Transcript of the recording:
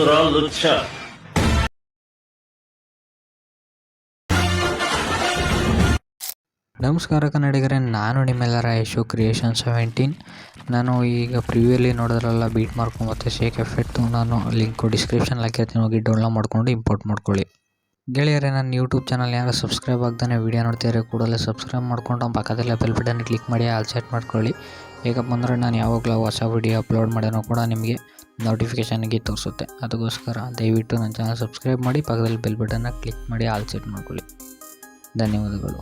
ಸುರ ಲುಚ್ಛ. ನಮಸ್ಕಾರ ಕನ್ನಡಿಗರೇ, ನಾನು ನಿಮ್ಮೆಲ್ಲರ ಯಶು ಕ್ರಿಯೇಷನ್ 17. ನಾನು ಈಗ ಪ್ರಿವ್ಯೂಲಿ ನೋಡೋದ್ರಲ್ಲ ಬೀಟ್ ಮಾರ್ಕು ಮತ್ತು ಶೇಕ್ ಎಫೆಕ್ಟು ನಾನು ಲಿಂಕು ಡಿಸ್ಕ್ರಿಪ್ಷನ್ ಹಾಕಿರ್ತೀನಿ, ಹೋಗಿ ಡೌನ್ಲೋಡ್ ಮಾಡ್ಕೊಂಡು ಇಂಪೋರ್ಟ್ ಮಾಡ್ಕೊಳ್ಳಿ. ಗೆಳೆಯರೇ, ನನ್ನ ಯೂಟ್ಯೂಬ್ ಚಾನಲ್ ಯಾರು ಸಬ್ಸ್ಕ್ರೈಬ್ ಆಗ್ತಾನೆ ವೀಡಿಯೋ ನೋಡ್ತಿದ್ರೆ ಕೂಡಲೇ ಸಬ್ಸ್ಕ್ರೈಬ್ ಮಾಡ್ಕೊಂಡು ಪಕ್ಕದಲ್ಲೇ ಬೆಲ್ ಬಟನ್ ಕ್ಲಿಕ್ ಮಾಡಿ ಆಲ್ ಸೆಟ್ ಮಾಡ್ಕೊಳ್ಳಿ. ಹೇಗಪ್ಪ ಅಂದರೆ ನಾನು ಯಾವಾಗಲೂ ಹೊಸ ವೀಡಿಯೋ ಅಪ್ಲೋಡ್ ಮಾಡೋಣ ಕೂಡ ನಿಮಗೆ ನೋಟಿಫಿಕೇಷನ್ಗೆ ತೋರಿಸುತ್ತೆ. ಅದಕ್ಕೋಸ್ಕರ ದಯವಿಟ್ಟು ನನ್ನ ಚಾನಲ್ ಸಬ್ಸ್ಕ್ರೈಬ್ ಮಾಡಿ, ಪಕ್ಕದಲ್ಲಿ ಬೆಲ್ ಬಟನ್ನ ಕ್ಲಿಕ್ ಮಾಡಿ ಆಲ್ ಸೆಟ್ ಮಾಡ್ಕೊಳ್ಳಿ. ಧನ್ಯವಾದಗಳು.